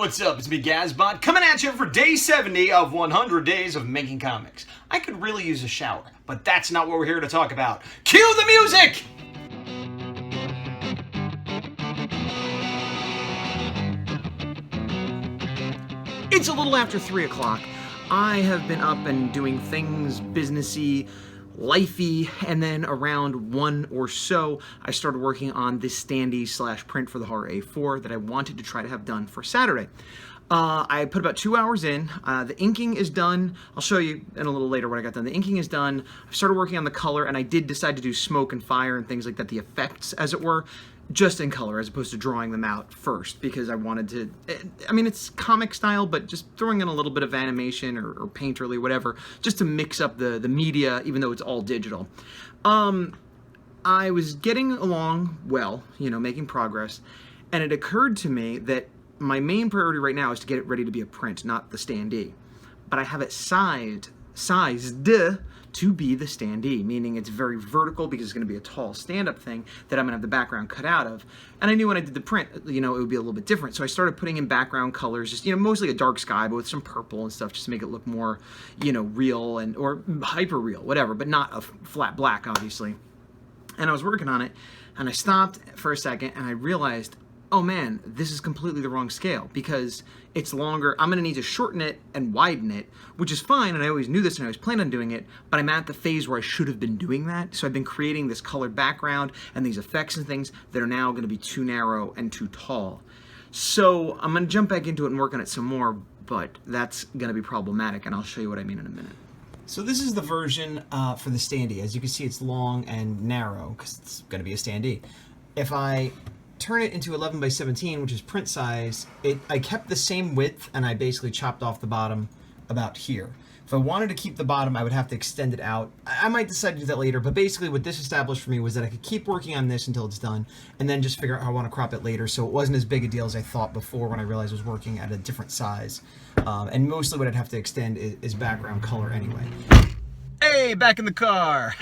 what's up? It's me, Gazbot, coming at you for day 70 of 100 days of making comics. I could really use a shower, but that's not what we're here to talk about. Cue the music! It's a little after 3 o'clock. I have been up and doing things businessy, lifey, and then around 1 or so, I started working on this standee / print for the Horror A4 that I wanted to try to have done for Saturday. I put about 2 hours in. The inking is done. I'll show you in a little later what I got done. The inking is done. I started working on the color, and I did decide to do smoke and fire and things like that, the effects, as it were, just in color as opposed to drawing them out first, because I wanted to, I mean, it's comic style, but just throwing in a little bit of animation or painterly, whatever, just to mix up the media, even though it's all digital. I was getting along well, you know, making progress, and it occurred to me that my main priority right now is to get it ready to be a print, not the standee. But I have it sized to be the standee, meaning it's very vertical because it's going to be a tall stand-up thing that I'm going to have the background cut out of. And I knew when I did the print, you know, it would be a little bit different. So I started putting in background colors, just, you know, mostly a dark sky, but with some purple and stuff, just to make it look more, you know, real and or hyper real, whatever, but not a flat black, obviously. And I was working on it, and I stopped for a second, and I realized, oh man, this is completely the wrong scale because it's longer. I'm gonna need to shorten it and widen it, which is fine, and I always knew this and I always planned on doing it, but I'm at the phase where I should have been doing that. So I've been creating this colored background and these effects and things that are now gonna be too narrow and too tall. So I'm gonna jump back into it and work on it some more, but that's gonna be problematic, and I'll show you what I mean in a minute. So this is the version for the standee. As you can see, it's long and narrow because it's gonna be a standee. If I turn it into 11 by 17, which is print size, I kept the same width, and I basically chopped off the bottom about here. If I wanted to keep the bottom, I would have to extend it out. I might decide to do that later, but basically what this established for me was that I could keep working on this until it's done, and then just figure out how I want to crop it later, so it wasn't as big a deal as I thought before when I realized I was working at a different size. And mostly what I'd have to extend is background color anyway. Hey, back in the car.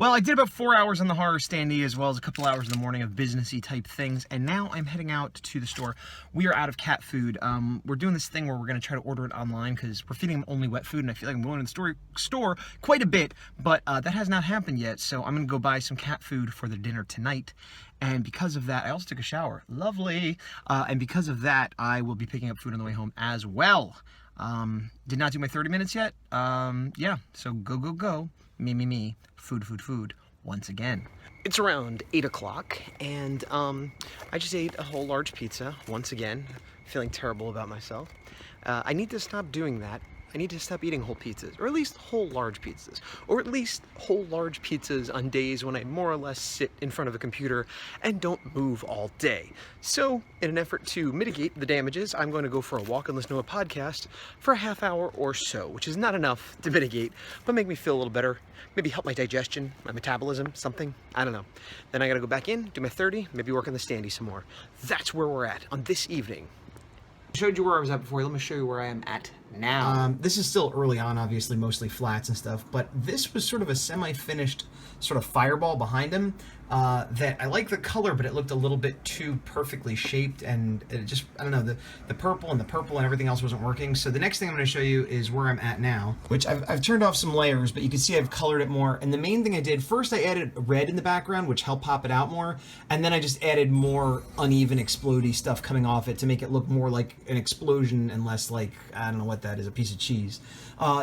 Well, I did about 4 hours on the horror standee, as well as a couple hours in the morning of businessy type things, and now I'm heading out to the store. We are out of cat food. We're doing this thing where we're going to try to order it online because we're feeding them only wet food, and I feel like I'm going to the store quite a bit, but that has not happened yet, so I'm going to go buy some cat food for the dinner tonight. And because of that, I also took a shower. Lovely. And because of that, I will be picking up food on the way home as well. Did not do my 30 minutes yet. Yeah, so go. Me. Food, once again. It's around 8 o'clock, and I just ate a whole large pizza, once again, feeling terrible about myself. I need to stop doing that. I need to stop eating whole pizzas, or at least whole large pizzas, or at least whole large pizzas on days when I more or less sit in front of a computer and don't move all day. So, in an effort to mitigate the damages, I'm going to go for a walk and listen to a podcast for a half hour or so, which is not enough to mitigate, but make me feel a little better, maybe help my digestion, my metabolism, something, I don't know. Then I gotta go back in, do my 30, maybe work on the standee some more. That's where we're at on this evening. I showed you where I was at before. Let me show you where I am at now. This is still early on, obviously, mostly flats and stuff, but this was sort of a semi-finished sort of fireball behind him that I like the color, but it looked a little bit too perfectly shaped, and it just, I don't know, the purple and everything else wasn't working. So the next thing I'm going to show you is where I'm at now, which I've turned off some layers, but you can see I've colored it more. And the main thing I did, first I added red in the background, which helped pop it out more, and then I just added more uneven explodey stuff coming off it to make it look more like an explosion and less like, I don't know what that is, a piece of cheese.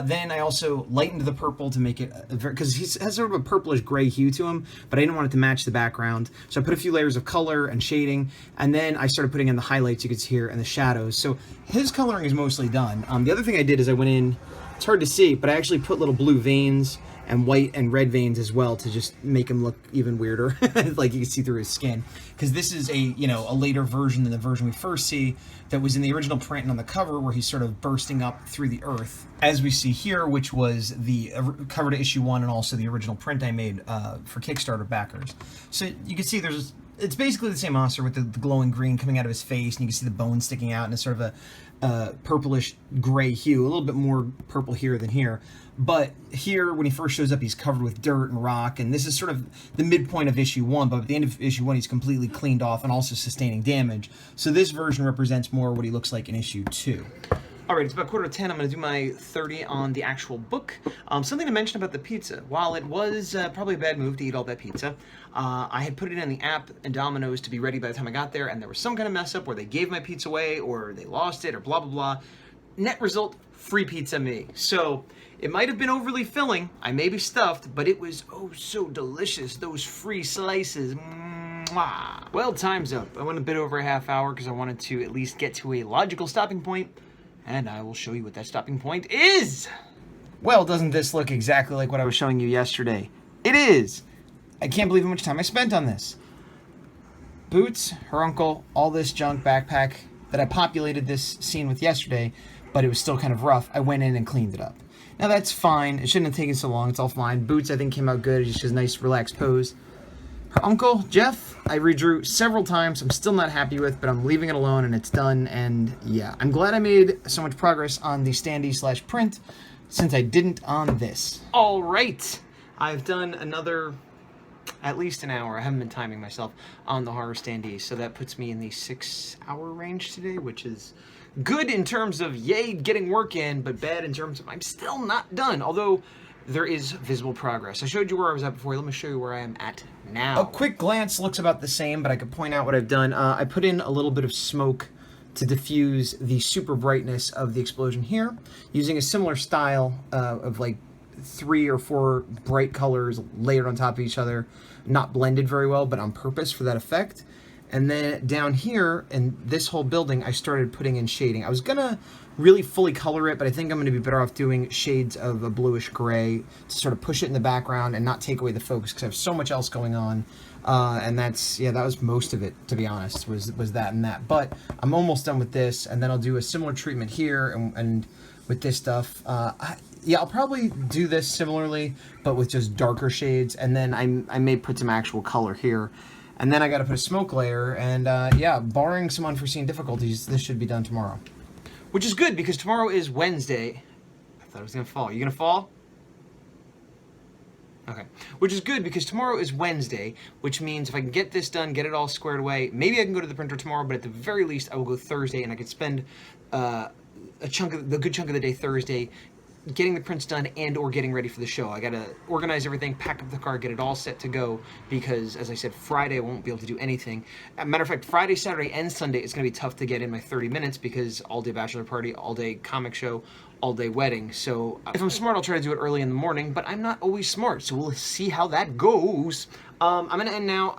Then I also lightened the purple to make it, because he has sort of a purplish gray hue to him, but I didn't want it to match the background. So I put a few layers of color and shading, and then I started putting in the highlights you could see here and the shadows. So his coloring is mostly done. The other thing I did is I went in, it's hard to see, but I actually put little blue veins and white and red veins as well to just make him look even weirder, like you can see through his skin. Because this is a, you know, a later version than the version we first see that was in the original print and on the cover where he's sort of bursting up through the earth, as we see here, which was the cover to issue 1 and also the original print I made for Kickstarter backers. So you can see there's it's basically the same monster with the glowing green coming out of his face, and you can see the bones sticking out, and it's sort of a purplish gray hue, a little bit more purple here than here. But here, when he first shows up, he's covered with dirt and rock, and this is sort of the midpoint of issue 1, but at the end of issue 1, he's completely cleaned off and also sustaining damage. So this version represents more what he looks like in issue 2. All right, it's about 9:45. I'm going to do my 30 on the actual book. Something to mention about the pizza. While it was probably a bad move to eat all that pizza, I had put it in the app and Domino's to be ready by the time I got there, and there was some kind of mess up where they gave my pizza away or they lost it or blah, blah, blah. Net result, free pizza me. So it might have been overly filling. I may be stuffed, but it was oh so delicious. Those free slices. Mwah. Well, time's up. I went a bit over a half hour because I wanted to at least get to a logical stopping point. And I will show you what that stopping point is. Well, doesn't this look exactly like what I was showing you yesterday? It is. I can't believe how much time I spent on this. Boots, her uncle, all this junk backpack that I populated this scene with yesterday, but it was still kind of rough. I went in and cleaned it up. Now that's fine. It shouldn't have taken so long. It's all fine. Boots, I think, came out good. It's just a nice, relaxed pose. Her uncle, Jeff, I redrew several times. I'm still not happy with, but I'm leaving it alone and it's done. And yeah, I'm glad I made so much progress on the standee/print since I didn't on this. All right. I've done another, at least an hour. I haven't been timing myself on the horror standee. So that puts me in the 6-hour range today, which is good in terms of, yay, getting work in, but bad in terms of I'm still not done. Although there is visible progress. I showed you where I was at before. Let me show you where I am at now. A quick glance looks about the same, but I could point out what I've done. I put in a little bit of smoke to diffuse the super brightness of the explosion here, using a similar style of like 3 or 4 bright colors layered on top of each other, not blended very well, but on purpose for that effect. And then down here in this whole building, I started putting in shading. I was gonna really fully color it, but I think I'm gonna be better off doing shades of a bluish gray to sort of push it in the background and not take away the focus because I have so much else going on. And that's, yeah, that was most of it, to be honest, was that and that. But I'm almost done with this, and then I'll do a similar treatment here and with this stuff. Yeah, I'll probably do this similarly, but with just darker shades, and then I may put some actual color here. And then I got to put a smoke layer, and yeah, barring some unforeseen difficulties, this should be done tomorrow. Which is good, because tomorrow is Wednesday. I thought it was going to fall. You going to fall? Okay. Which is good, because tomorrow is Wednesday, which means if I can get this done, get it all squared away, maybe I can go to the printer tomorrow, but at the very least, I will go Thursday, and I could spend a good chunk of the day Thursday getting the prints done and or getting ready for the show. I gotta organize everything, pack up the car, get it all set to go, because as I said, Friday I won't be able to do anything. As a matter of fact, Friday, Saturday, and Sunday it's gonna be tough to get in my 30 minutes because all day bachelor party, all day comic show, all day wedding. So if I'm smart, I'll try to do it early in the morning, but I'm not always smart, so we'll see how that goes. I'm gonna end now.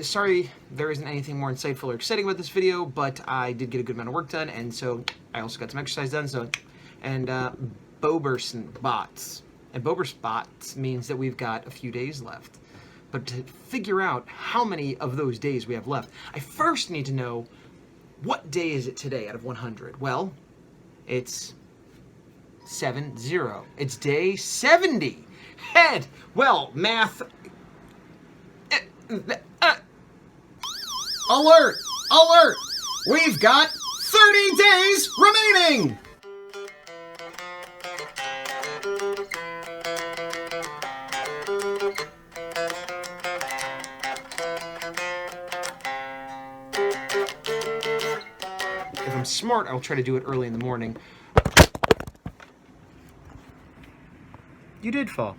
Sorry there isn't anything more insightful or exciting about this video, but I did get a good amount of work done, and so I also got some exercise done, so, and Bober's and Bober's spots means that we've got a few days left. But to figure out how many of those days we have left, I first need to know what day is it today out of 100. Well, it's 70. It's day 70. Head. Well, math. Alert! Alert! We've got 30 days remaining! If I'm smart, I'll try to do it early in the morning. You did fall.